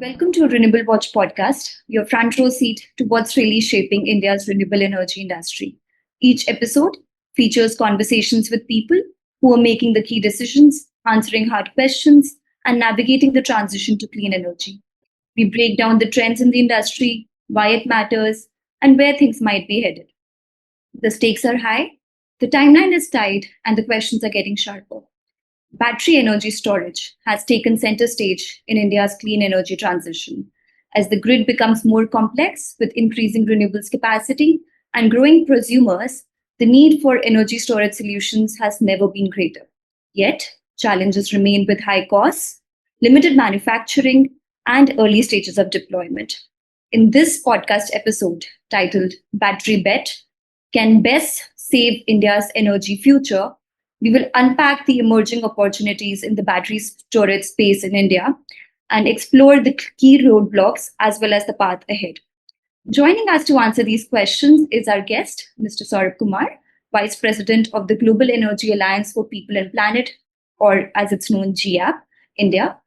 Welcome to Renewable Watch Podcast, your front row seat to what's really shaping India's renewable energy industry. Each episode features conversations with people who are making the key decisions, answering hard questions, and navigating the transition to clean energy. We break down the trends in the industry, why it matters, and where things might be headed. The stakes are high, the timeline is tight, and the questions are getting sharper. Battery energy storage has taken center stage in India's clean energy transition. As the grid becomes more complex with increasing renewables capacity and growing prosumers, the need for energy storage solutions has never been greater. Yet, challenges remain with high costs, limited manufacturing, and early stages of deployment. In this podcast episode titled Battery Bet, Can BESS Save India's Energy Future? We will unpack the emerging opportunities in the battery storage space in India and explore the key roadblocks as well as the path ahead. Joining us to answer these questions is our guest, Mr. Saurabh Kumar, Vice President of the Global Energy Alliance for People and Planet, or as it's known, GEAPP India.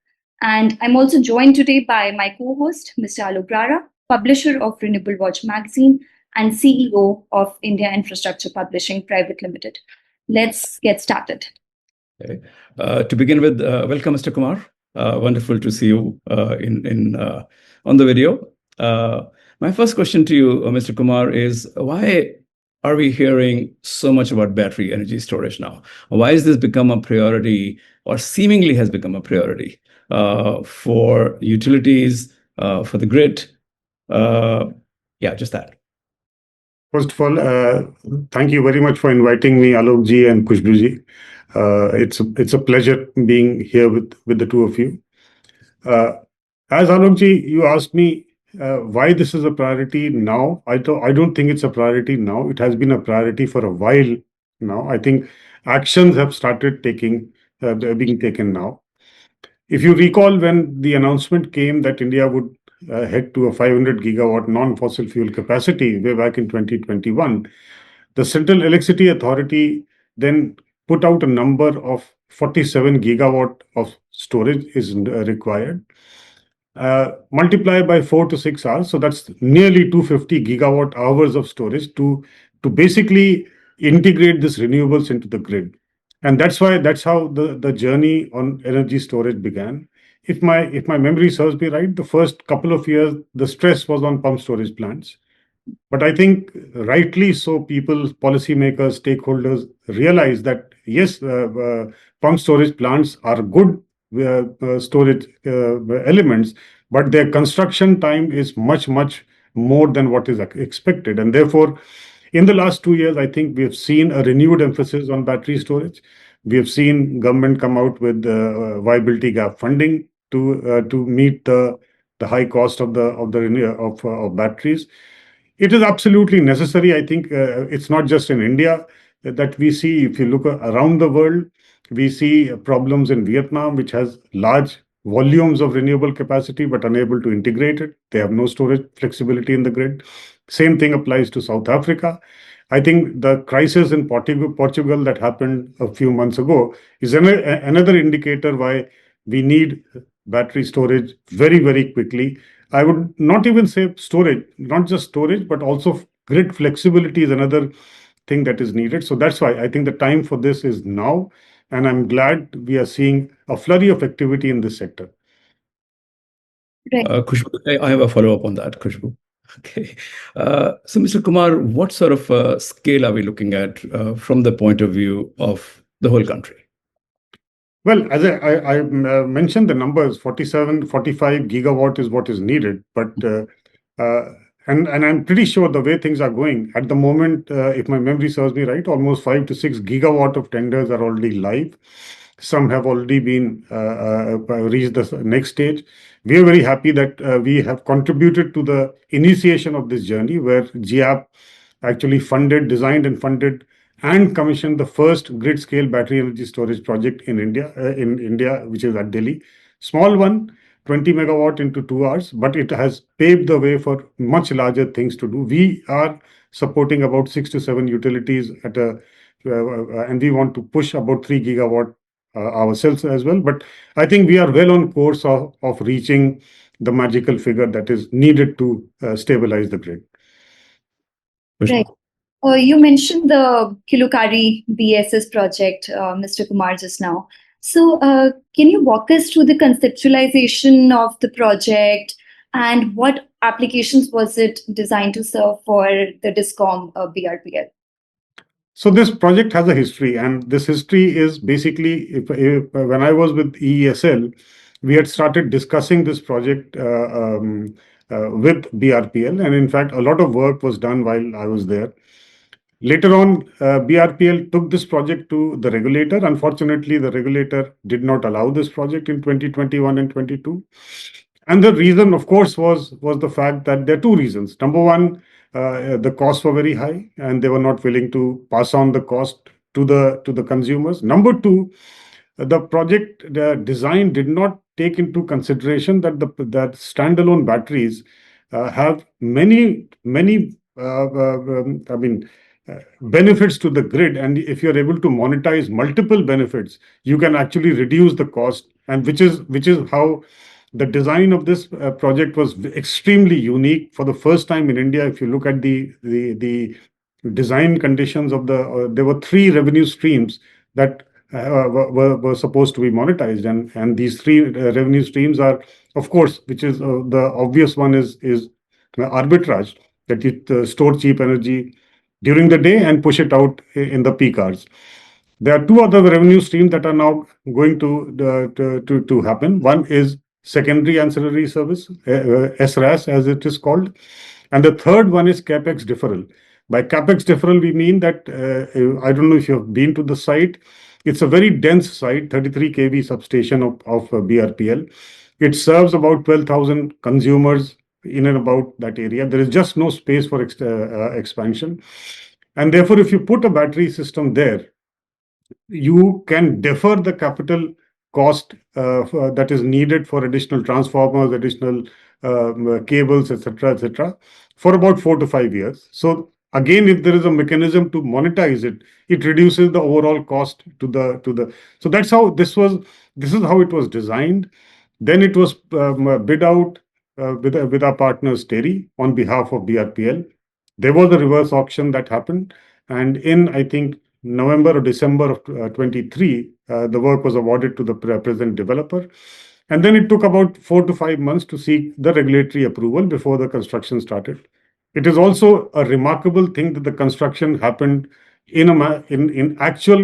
And I'm also joined today by my co-host, Mr. Alok Rara, publisher of Renewable Watch magazine and CEO of India Infrastructure Publishing Private Limited. Let's get started. Okay. To begin with, welcome, Mr. Kumar. Wonderful to see you on the video. My first question to you, Mr. Kumar, is why are we hearing so much about battery energy storage now? Why has this become a priority, or seemingly has become a priority for utilities, for the grid? Just that. First of all, thank you very much for inviting me, Alok ji and Kushbu ji. It's a pleasure being here with the two of you. As Alok ji, you asked me why this is a priority now. I don't think it's a priority now. It has been a priority for a while now. I think actions have started being taken now. If you recall, when the announcement came that India would head to a 500 gigawatt non-fossil fuel capacity way back in 2021, the Central Electricity Authority then put out a number of 47 gigawatt of storage is required. Multiply by 4 to 6 hours, so that's nearly 250 gigawatt hours of storage to basically integrate this renewables into the grid. And that's how the journey on energy storage began. If my memory serves me right, the first couple of years, the stress was on pump storage plants. But I think rightly so, people, policymakers, stakeholders realize that yes, pump storage plants are good storage elements, but their construction time is much more than what is expected. And therefore, in the last 2 years, I think we have seen a renewed emphasis on battery storage. We have seen government come out with viability gap funding to meet the high cost of batteries. It is absolutely necessary. I think it's not just in India that we see. If you look around the world, we see problems in Vietnam, which has large volumes of renewable capacity but unable to integrate it. They have no storage flexibility in the grid. Same thing applies to South Africa. I think the crisis in Portugal that happened a few months ago is another indicator why we need battery storage very quickly. I would not even say storage, not just storage, but also grid flexibility is another thing that is needed. So that's why I think the time for this is now. And I'm glad we are seeing a flurry of activity in this sector. Right. Kushbu, I have a follow-up on that, Kushbu. Okay. So, Mr. Kumar, what sort of scale are we looking at from the point of view of the whole country? Well, as I mentioned the numbers, 47, 45 gigawatt is what is needed. But and I'm pretty sure the way things are going at the moment, if my memory serves me right, almost 5 to 6 gigawatt of tenders are already live. Some have already been reached the next stage. We are very happy that we have contributed to the initiation of this journey, where GEAPP actually designed and funded and commissioned the first grid-scale battery energy storage project in India, which is at Delhi. Small one, 20 megawatt into 2 hours, but it has paved the way for much larger things to do. We are supporting about 6 to 7 utilities and we want to push about 3 gigawatt ourselves as well. But I think we are well on course of reaching the magical figure that is needed to stabilize the grid. Right. You mentioned the Kilokari BSS project, Mr. Kumar, just now. So, can you walk us through the conceptualization of the project and what applications was it designed to serve for the DISCOM BRPL? So this project has a history, and this history is basically if when I was with EESL, we had started discussing this project with BRPL, and in fact, a lot of work was done while I was there. Later on, BRPL took this project to the regulator. Unfortunately, the regulator did not allow this project in 2021 and 22. And the reason, of course, was the fact that there are two reasons. Number one, the costs were very high, and they were not willing to pass on the cost to the consumers. Number two, the project design did not take into consideration that standalone batteries have many benefits to the grid, and if you're able to monetize multiple benefits, you can actually reduce the cost, and which is how the design of this project was extremely unique for the first time in India. If you look at the design conditions of there were three revenue streams that were supposed to be monetized, and these three revenue streams are, of course, which is the obvious one is arbitrage, that you store cheap energy during the day and push it out in the peak hours. There are two other revenue streams that are now going to happen. One is secondary ancillary service, SRAS as it is called, and the third one is capex deferral. By capex deferral, we mean that I don't know if you've been to the site. It's a very dense site, 33 kV substation of BRPL. It serves about 12,000 consumers in and about that area. There is just no space for expansion. And therefore, if you put a battery system there, you can defer the capital cost that is needed for additional transformers, additional cables, etc., for about 4 to 5 years. So again, if there is a mechanism to monetize it, it reduces the overall cost to the. So that's how this was. This is how it was designed. Then it was bid out with our partners Terry on behalf of BRPL. There was a reverse auction that happened, and in I think November or December of 23, the work was awarded to the present developer. And then it took about 4 to 5 months to seek the regulatory approval before the construction started. It is also a remarkable thing that the construction happened in actual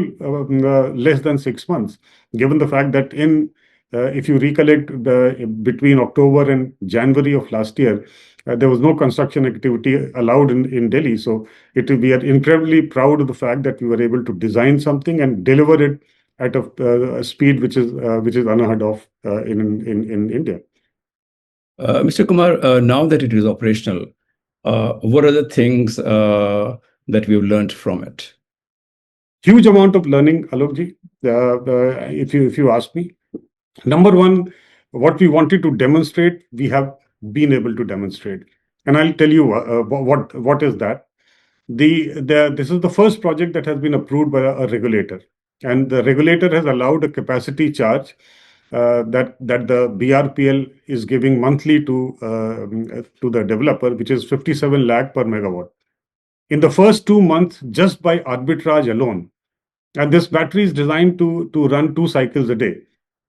less than 6 months, given the fact that if you recollect, between October and January of last year, there was no construction activity allowed in Delhi. So we are incredibly proud of the fact that we were able to design something and deliver it at a speed which is unheard of in India. Mr. Kumar, now that it is operational, what are the things that we've learned from it? Huge amount of learning, Alokji. If you ask me, number one, what we wanted to demonstrate, we have been able to demonstrate, and I'll tell you what is that. This is the first project that has been approved by a regulator, and the regulator has allowed a capacity charge that the BRPL is giving monthly to the developer, which is 57 lakh per megawatt. In the first 2 months, just by arbitrage alone, and this battery is designed to run 2 cycles a day.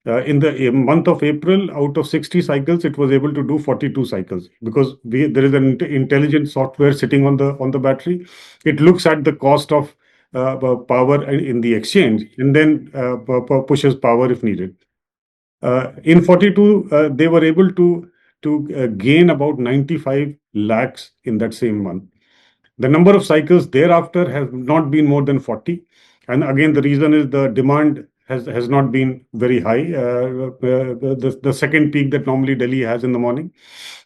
In the month of April, out of 60 cycles, it was able to do 42 cycles because there is an intelligent software sitting on the battery. It looks at the cost of power in the exchange and then pushes power if needed. In 42, they were able to gain about 95 lakhs in that same month. The number of cycles thereafter has not been more than 40. And again, the reason is the demand has not been very high. The second peak that normally Delhi has in the morning,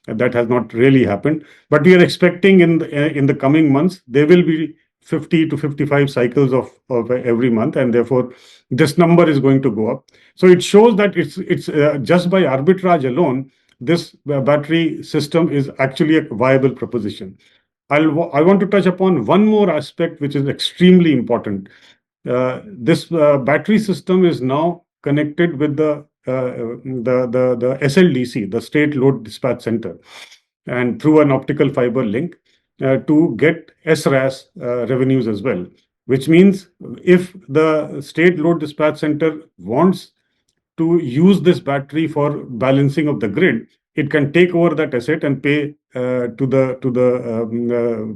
that has not really happened. But we are expecting in the coming months, there will be 50 to 55 cycles of every month, and therefore this number is going to go up. So it shows that it's just by arbitrage alone, this battery system is actually a viable proposition. I want to touch upon one more aspect which is extremely important. This battery system is now connected with the the SLDC, the State Load Dispatch Center, and through an optical fiber link to get SRAS revenues as well. Which means if the State Load Dispatch Center wants to use this battery for balancing of the grid, it can take over that asset and pay to the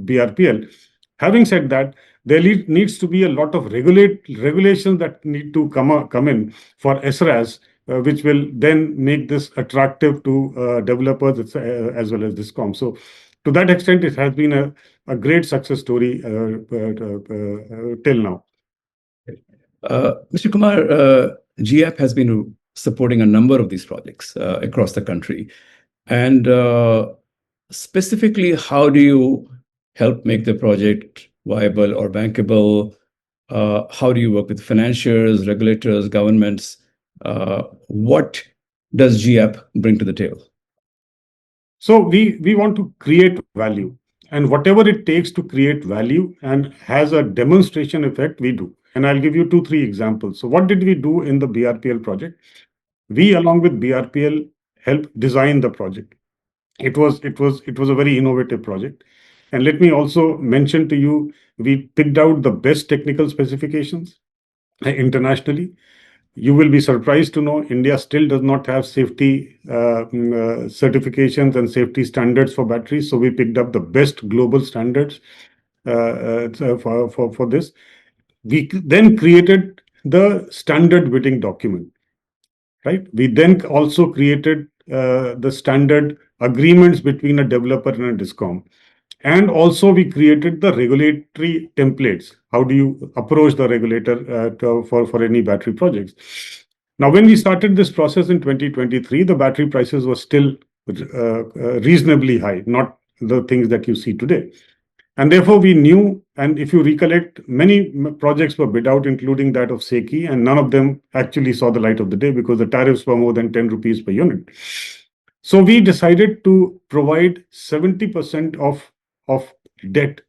BRPL. Having said that, there needs to be a lot of regulations that need to come in for SRAS, which will then make this attractive to developers as well as Discom. So, to that extent, it has been a great success story till now. Mr. Kumar, GEAPP has been supporting a number of these projects across the country. And specifically, how do you help make the project viable or bankable? How do you work with financiers, regulators, governments? What does GEAPP bring to the table? So we want to create value, and whatever it takes to create value and has a demonstration effect, we do. And I'll give you 2-3 examples. So what did we do in the BRPL project? We, along with BRPL, helped design the project. It was a very innovative project. And let me also mention to you, we picked out the best technical specifications internationally. You will be surprised to know India still does not have safety certifications and safety standards for batteries. So we picked up the best global standards for this. We then created the standard bidding document, right? We then also created the standard agreements between a developer and a Discom. And also we created the regulatory templates. How do you approach the regulator for any battery projects? Now, when we started this process in 2023, the battery prices were still reasonably high, not the things that you see today. And therefore, we knew, and if you recollect, many projects were bid out, including that of SECI, and none of them actually saw the light of the day because the tariffs were more than 10 rupees per unit. So we decided to provide 70% of debt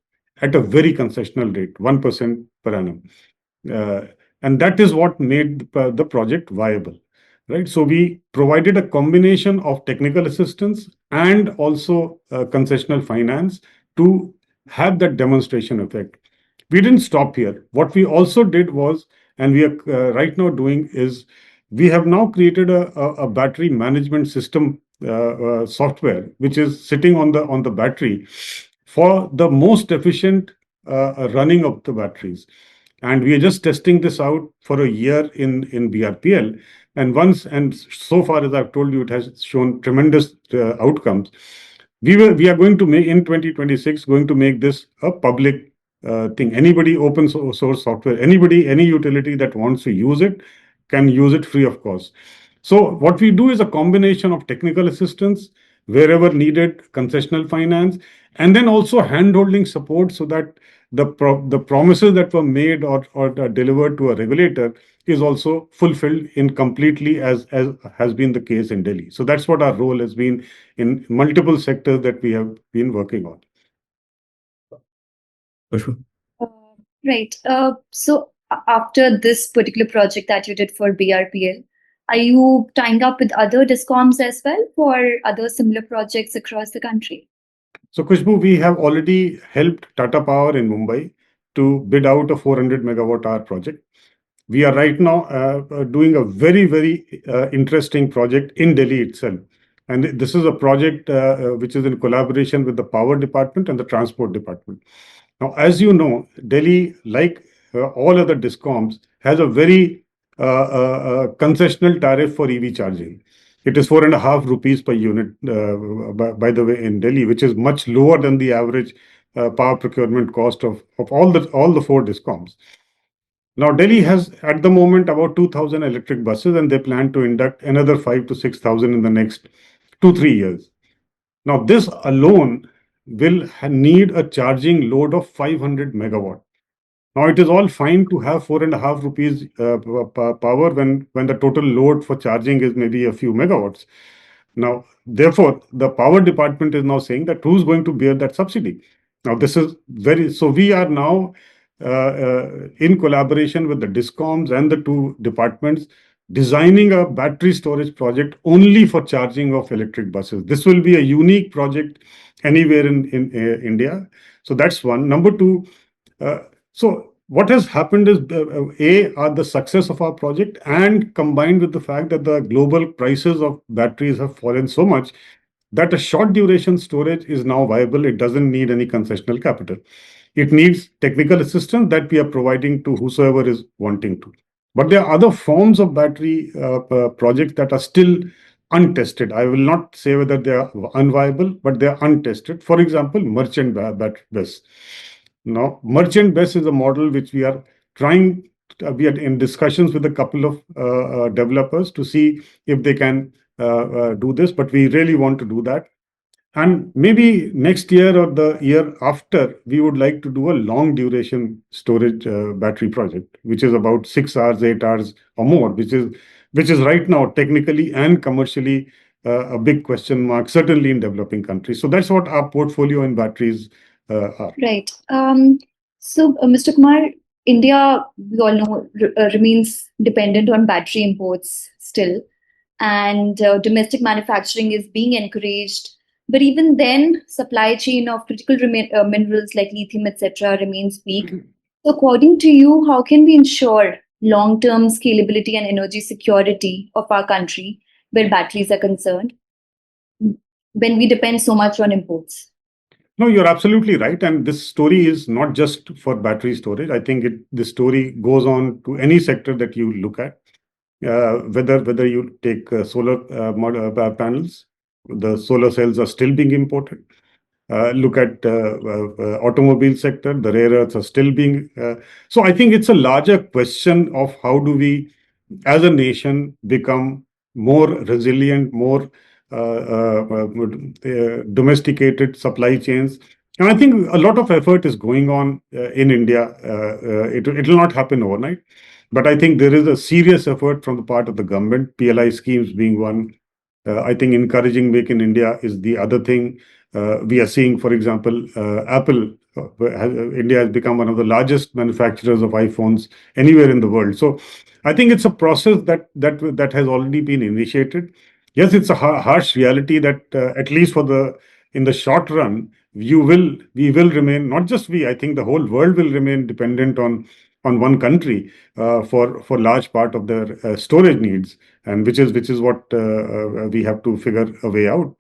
at a very concessional rate, 1% per annum. And that is what made the project viable, right? So we provided a combination of technical assistance and also concessional finance to have that demonstration effect. We didn't stop here. What we also did was, and we are right now doing, is we have now created a battery management system software, which is sitting on the battery for the most efficient running of the batteries. And we are just testing this out for a year in BRPL. And so far, as I've told you, it has shown tremendous outcomes. We are going to make in 2026, going to make this a public thing. Anybody, open source software, any utility that wants to use it can use it free of cost. So what we do is a combination of technical assistance wherever needed, concessional finance, and then also hand-holding support so that the promises that were made or delivered to a regulator is also fulfilled in completely as has been the case in Delhi. So that's what our role has been in multiple sectors that we have been working on. Uh, right. So after this particular project that you did for BRPL, are you tying up with other Discoms as well for other similar projects across the country? So Khushbu, we have already helped Tata Power in Mumbai to bid out a 400 megawatt hour project. We are right now doing a very, very interesting project in Delhi itself. And this is a project which is in collaboration with the Power Department and the Transport Department. Now, as you know, Delhi, like all other Discoms, has a very concessional tariff for EV charging. It is 4.5 rupees per unit, by the way, in Delhi, which is much lower than the average power procurement cost of all the 4 Discoms. Now, Delhi has at the moment about 2,000 electric buses, and they plan to induct another 5 to 6,000 in the next 2-3 years. Now, this alone will need a charging load of 500 megawatt. Now, it is all fine to have 4.5 rupees power when the total load for charging is maybe a few megawatts. Now, therefore, the power department is now saying that who's going to bear that subsidy? Now, this is so we are now in collaboration with the Discoms and the 2 departments designing a battery storage project only for charging of electric buses. This will be a unique project anywhere in India. So that's one. Number two, uh, so what has happened is, the success of our project, and combined with the fact that the global prices of batteries have fallen so much, that a short duration storage is now viable. It doesn't need any concessional capital. It needs technical assistance that we are providing to whosoever is wanting to. But there are other forms of battery projects that are still untested. I will not say whether they are unviable, but they are untested. For example, merchant BESS. Now, merchant BESS is a model which we are trying. We are in discussions with a couple of developers to see if they can do this, but we really want to do that. And maybe next year or the year after, we would like to do a long duration storage battery project, which is about 6 hours, 8 hours or more, which is right now technically and commercially a big question mark, certainly in developing countries. So that's what our portfolio in batteries are. Right. Mr. Kumar, India, we all know, remains dependent on battery imports still, and domestic manufacturing is being encouraged. But even then, supply chain of critical minerals like lithium, etc., remains weak. So according to you, how can we ensure long-term scalability and energy security of our country where batteries are concerned when we depend so much on imports? No, you're absolutely right. And this story is not just for battery storage. I think this story goes on to any sector that you look at. Whether you take solar panels, the solar cells are still being imported. Look at automobile sector, the rare earths are still being. So I think it's a larger question of how do we, as a nation, become more resilient, more domesticated supply chains. And I think a lot of effort is going on in India. It will not happen overnight. But I think there is a serious effort from the part of the government, PLI schemes being one. I think encouraging Make in India is the other thing. We are seeing, for example, Apple, India has become one of the largest manufacturers of iPhones anywhere in the world. So I think it's a process that has already been initiated. Yes, it's a harsh reality that at least in the short run, we will remain, not just we, I think the whole world will remain dependent on one country for large part of their storage needs, and which is what we have to figure a way out.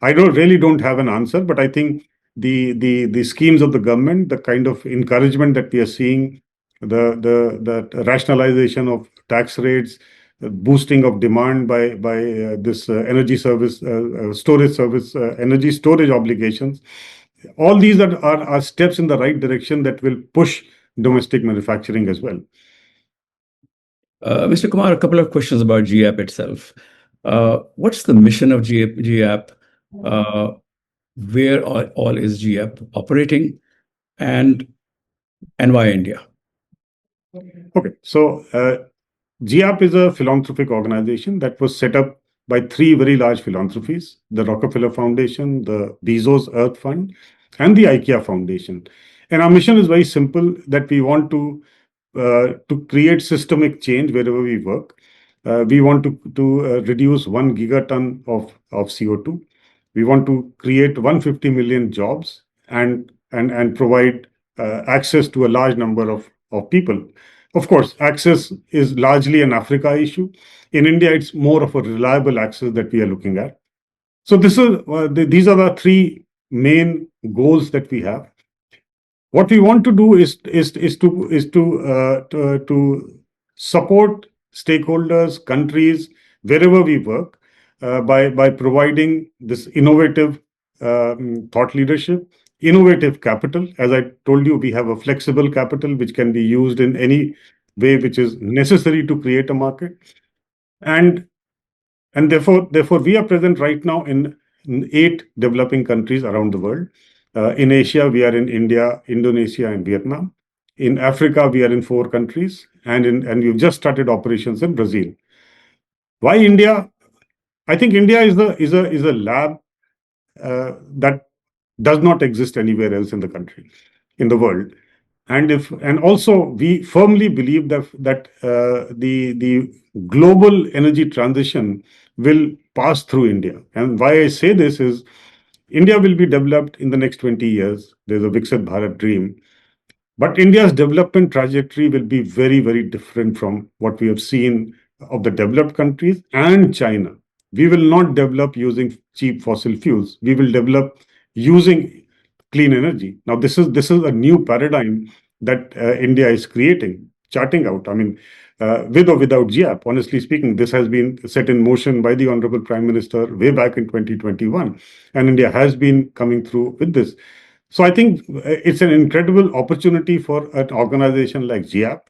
I don't have an answer, but I think the schemes of the government, the kind of encouragement that we are seeing, the rationalization of tax rates, boosting of demand by this energy service storage service, energy storage obligations, all these are steps in the right direction that will push domestic manufacturing as well. Mr. Kumar, a couple of questions about GEAPP itself. What's the mission of GEAPP? Where all is GEAPP operating, and why India? Okay, so GEAPP is a philanthropic organization that was set up by three very large philanthropies: the Rockefeller Foundation, the Bezos Earth Fund, and the IKEA Foundation. And our mission is very simple: that we want to create systemic change wherever we work. We want to reduce 1 gigaton of CO2. We want to create 150 million jobs and provide access to a large number of people. Of course, access is largely an Africa issue. In India, it's more of a reliable access that we are looking at. So these are the three main goals that we have. What we want to do is to support stakeholders, countries, wherever we work, by providing this innovative thought leadership, innovative capital. As I told you, we have a flexible capital which can be used in any way which is necessary to create a market, and therefore we are present right now in 8 developing countries around the world. In Asia, we are in India, Indonesia, and Vietnam. In Africa, we are in 4 countries, and we've just started operations in Brazil. Why India? I think India is a lab that does not exist anywhere else in the world. And also we firmly believe that the global energy transition will pass through India. And why I say this is India will be developed in the next 20 years. There's a Viksit Bharat dream. But India's development trajectory will be very, very different from what we have seen of the developed countries and China. We will not develop using cheap fossil fuels. We will develop using clean energy. Now, this is a new paradigm that India is creating, charting out. I mean, with or without GEAPP, honestly speaking, this has been set in motion by the Honorable Prime Minister way back in 2021, and India has been coming through with this. So I think it's an incredible opportunity for an organization like GEAPP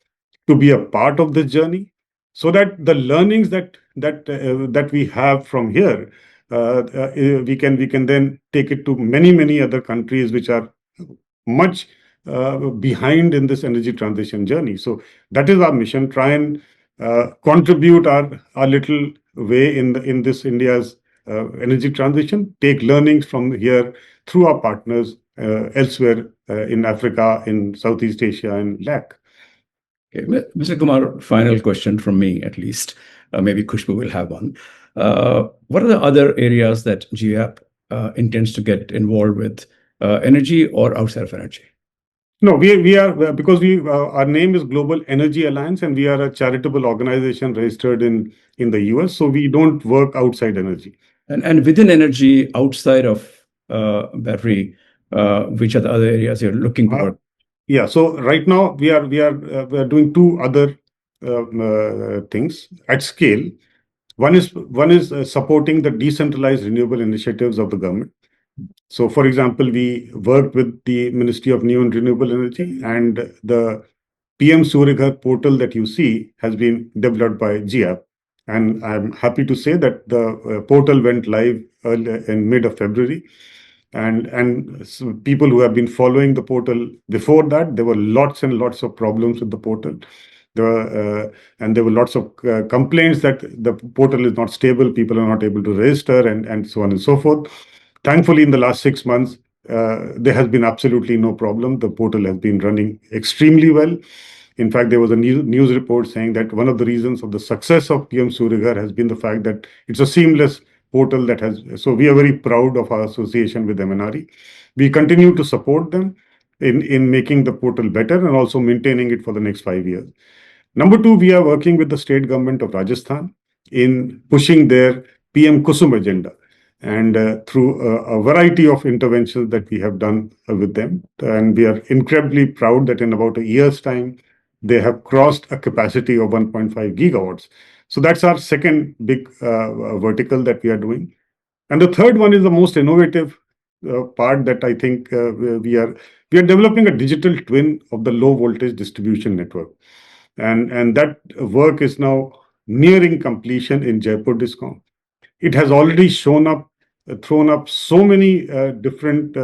to be a part of this journey, so that the learnings that we have from here, we can then take it to many other countries which are much behind in this energy transition journey. So that is our mission: try and contribute our little way in this India's energy transition. Take learnings from here through our partners elsewhere in Africa, in Southeast Asia, and LAC. Okay, Mr. Kumar, final question from me at least. Maybe Khushbu will have one. What are the other areas that GEAPP intends to get involved with, energy or outside of energy? No, we are because we our name is Global Energy Alliance, and we are a charitable organization registered in the US. So we don't work outside energy. And within energy, outside of battery, which are the other areas you're looking to work? Yeah. So right now we are doing two other things at scale. One is supporting the decentralized renewable initiatives of the government. So, for example, we worked with the Ministry of New and Renewable Energy, and the PM Suryaghar portal that you see has been developed by GEAPP. And I'm happy to say that the portal went live in mid of February. And so people who have been following the portal before that, there were lots and lots of problems with the portal. There were lots of complaints that the portal is not stable, people are not able to register, and so on and so forth. Thankfully, in the last 6 months, there has been absolutely no problem. The portal has been running extremely well. In fact, there was a news report saying that one of the reasons of the success of PM Suryaghar has been the fact that it's a seamless portal that has. So we are very proud of our association with MNRE. We continue to support them in making the portal better and also maintaining it for the next 5 years. Number two, we are working with the state government of Rajasthan in pushing their PM Kusum agenda, and through a variety of interventions that we have done with them. And we are incredibly proud that in about a year's time, they have crossed a capacity of 1.5 gigawatts. So that's our second big vertical that we are doing. And the third one is the most innovative part that I think we are developing a digital twin of the low voltage distribution network. And that work is now nearing completion in Jaipur Discom. It has already thrown up so many different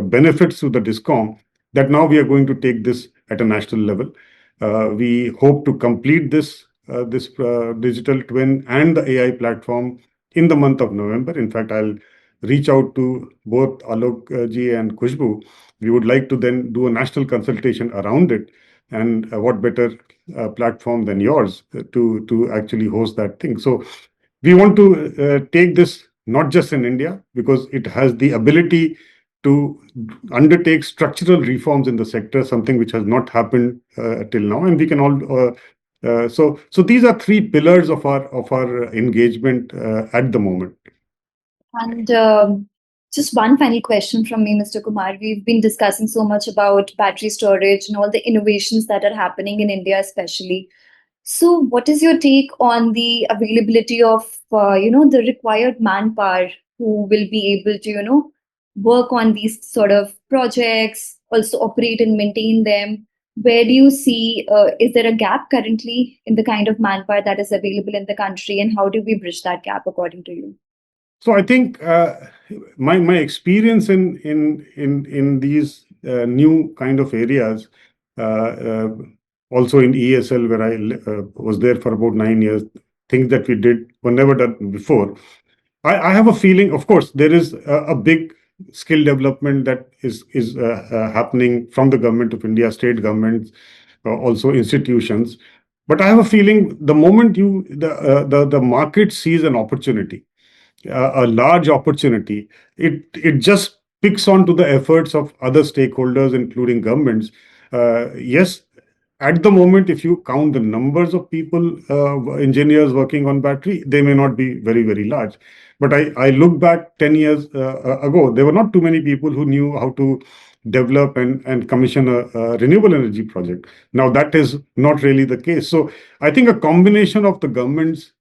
benefits to the Discom that now we are going to take this at a national level. We hope to complete this digital twin and the AI platform in the month of November. In fact, I'll reach out to both Alok ji and Khushbu. We would like to then do a national consultation around it. And what better platform than yours to actually host that thing? So we want to take this not just in India, because it has the ability to undertake structural reforms in the sector, something which has not happened till now. And we can all. So these are three pillars of our engagement at the moment. And just one final question from me, Mr. Kumar. We've been discussing so much about battery storage and all the innovations that are happening in India, especially. So, what is your take on the availability of, the required manpower who will be able to, work on these sort of projects, also operate and maintain them? Where do you see, is there a gap currently in the kind of manpower that is available in the country, and how do we bridge that gap according to you? So I think my experience in these new kind of areas, also in ESL, where I was there for about 9 years, things that we did were never done before. I have a feeling, of course, there is a big skill development that is happening from the government of India, state governments, also institutions. But I have a feeling the moment the market sees an opportunity, a large opportunity, it just picks on to the efforts of other stakeholders, including governments. Yes, at the moment, if you count the numbers of people, engineers working on battery, they may not be very, very large. But I look back 10 years ago, there were not too many people who knew how to develop and commission a renewable energy project. Now, that is not really the case. So I think a combination of the government's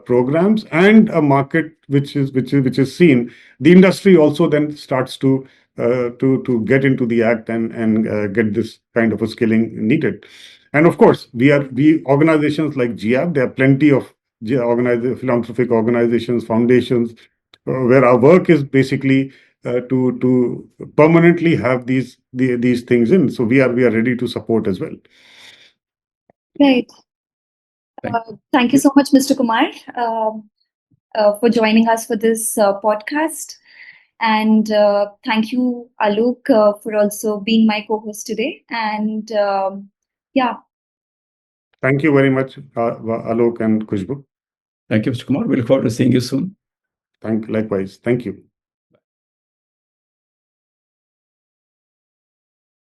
programs and a market which is seen, the industry also then starts to get into the act and get this kind of a skilling needed. And of course, we organizations like GEAPP, there are plenty of philanthropic organizations, foundations, where our work is basically to permanently have these things in. So we are ready to support as well. Right. Thank Thank you so much, Mr. Kumar, for joining us for this podcast. And thank you, Alok, for also being my co-host today. And yeah. Thank you very much, Alok and Khushbu. Thank you, Mr. Kumar. We look forward to seeing you soon. Likewise. Thank you.